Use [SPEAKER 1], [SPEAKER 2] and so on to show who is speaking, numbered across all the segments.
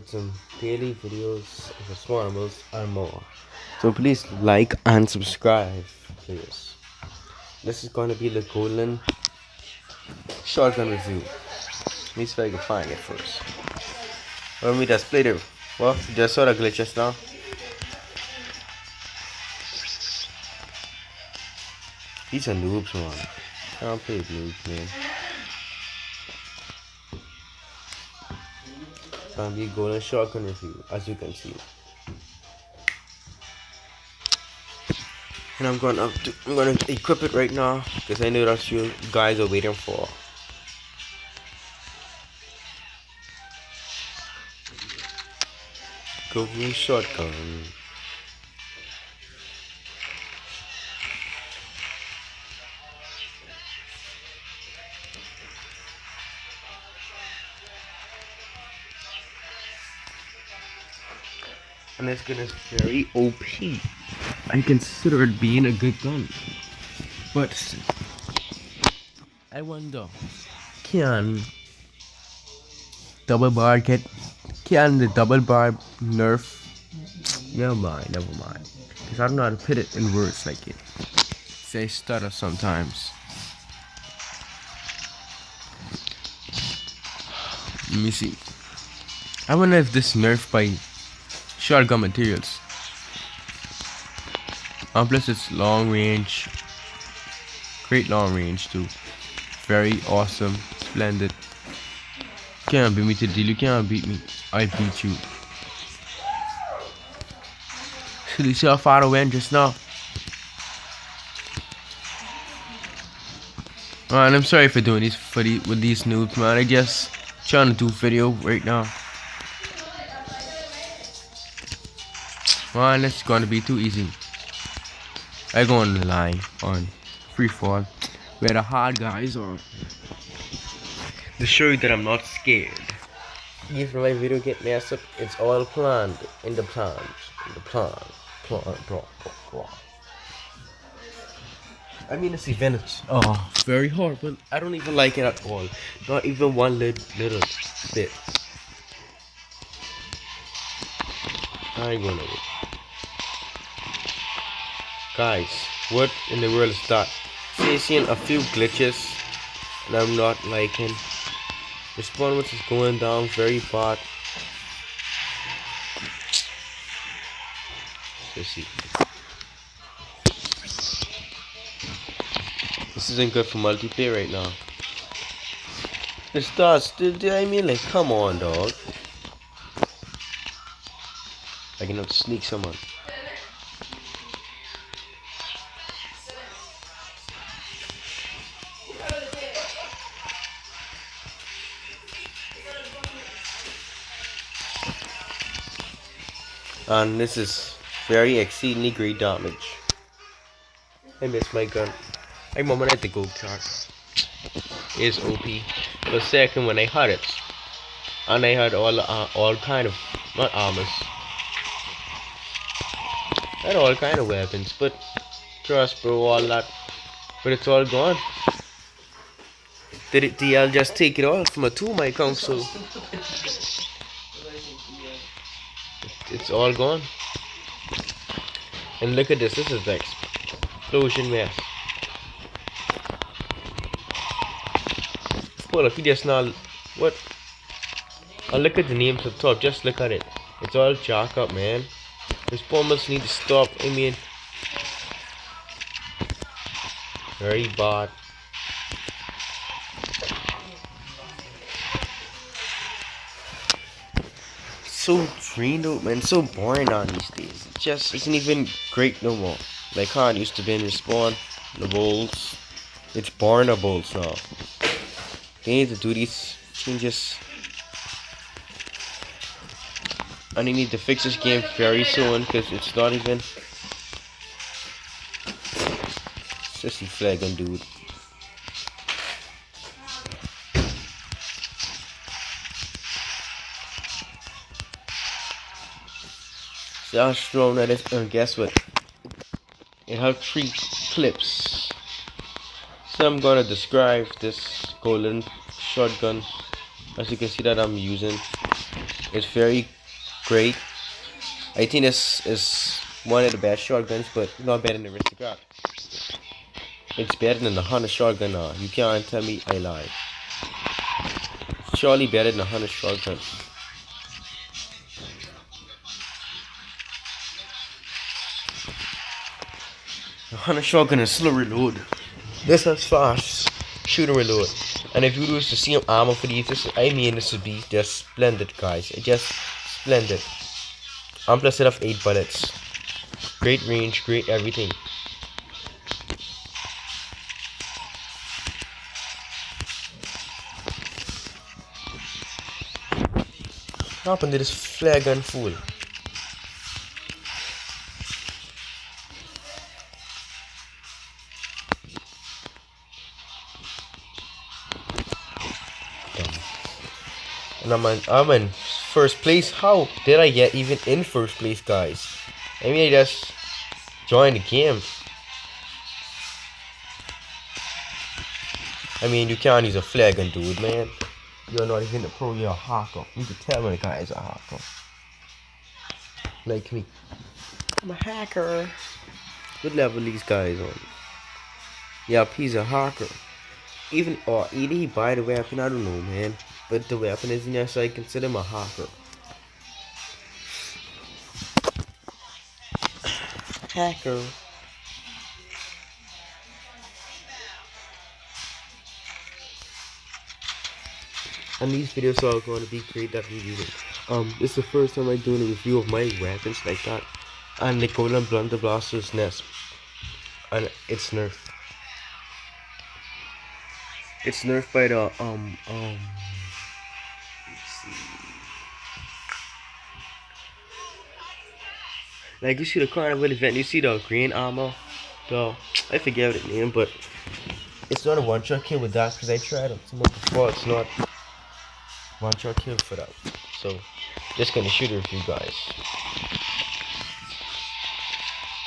[SPEAKER 1] with some daily videos of Respawnables and more. So please like and subscribe, please. This is gonna be the golden shotgun review. Let me see if I can find it first. Let me just play it. Well, just saw the glitch just now. These are noobs, man. I don't play with noobs, man. It's gonna be a golden shotgun review, as you can see. And I'm gonna equip it right now because I know that's what you guys are waiting for. Golden shotgun. And this gun is very OP. I consider it being a good gun. But I wonder, can the double bar nerf? Never mind. Because I don't know how to put it in words like it. Say stutter sometimes. Let me see. I wonder if this nerf by shotgun materials. And plus it's long range. Great long range too. Very awesome. Splendid. Can't beat me to the deal. You can't beat me. I beat you. So you see how far I went just now? Man, I'm sorry for doing this with these noobs, man. I just trying to do video right now. Man, it's gonna be too easy. I go on the line on free fall where the hard guys are to show you that I'm not scared. If my video get messed up, it's all planned in the plan. I mean, this event is very hard, but I don't even like it at all. Not even one little bit. I go over. Guys, what in the world is that? Seeing a few glitches and I'm not liking. Respawnables is going down very bad. Let's see. This isn't good for multiplayer right now. The stars, I mean, like, come on, dog. I cannot sneak someone. And this is very exceedingly great damage. I missed my gun. I'm on at the gold chart. Is OP. But second, when I had it, and I had all kind of not armors. I had all kind of weapons, but crossbow, all that. But it's all gone. Did DL just take it all from a 2 my console? It's all gone. And look at this. This is the explosion mess. Hold up, you just now. What? Oh, look at the names up top. Just look at it. It's all jack up, man. Respawnables need to stop. I mean, very bad. So drained out, man. So boring on these days. It just isn't even great no more. Like how it used to be in Respawnables. It's Respawnables now. They need to do these changes. And they need to fix this game very soon because it's not even. Sissy flagging, dude. So I was thrown at it, and guess what? It had 3 clips. So I'm gonna describe this golden shotgun. As you can see that I'm using. It's very great. I think this is one of the best shotguns, but not better than the Aristocrat. It's better than the Hunter shotgun. You can't tell me I lied. Surely better than the Hunter shotgun. The Hunter shotgun is slow reload. This has fast shooter reload. And if you lose the same armor for these, this would be just splendid, guys. It's just splendid. And plus it have 8 bullets. Great range, great everything. What happened to this flare gun fool? And I'm in first place. How did I get even in first place, guys? I mean, I just joined the game. I mean, you can't use a flare gun, dude, man. You're not even a pro, you're a hacker. You can tell when a guy is a hacker. Like me. I'm a hacker. What level these guys on? Yeah, he's a hacker. Even, or either he buy the weapon, I don't know, man. But the weapon isn't there, so I consider him a hacker. Hacker. And these videos are going to be great that review. This is the first time I'm doing a review of my weapons like that. And the Golden Blunder Blaster's nest. And it's nerfed. It's nerfed by the let's see. Like you see the carnival event, you see the green armor. I forget the name, but it's not a one-shot kill with that because I tried it before. It's not one-shot kill for that. So just gonna shoot it with you guys.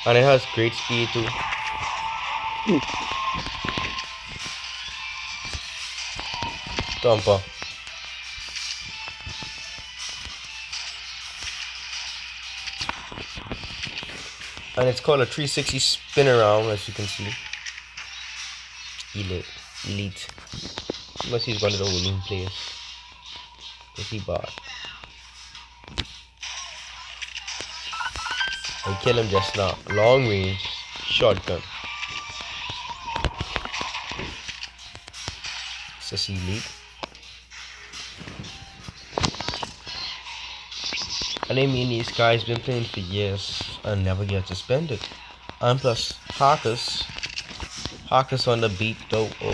[SPEAKER 1] And it has great speed too. Dumper. And it's called a 360 spin around, as you can see. Elite. Must use one of the winning players. If he bought. I kill him just now. Long range shotgun. It's elite. And I mean, these guys been playing for years and never get suspended. And plus, hackers on the beat though. Oh.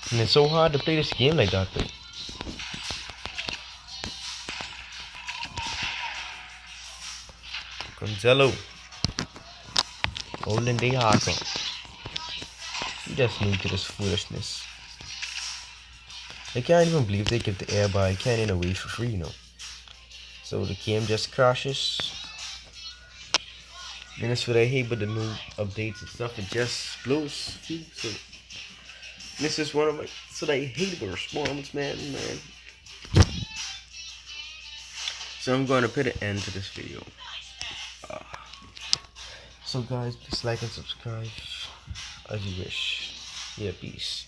[SPEAKER 1] And it's so hard to play this game like that though. Gonzalo. Golden Day Hacker. You just new to this foolishness. I can't even believe they give the air by cannon away for free, you know. So the game just crashes. And that's what I hate, but the new updates and stuff, it just blows through. So this is one of my, that's what I hate about Respawnables, man. So I'm going to put an end to this video. So guys, please like and subscribe as you wish. Yeah, peace.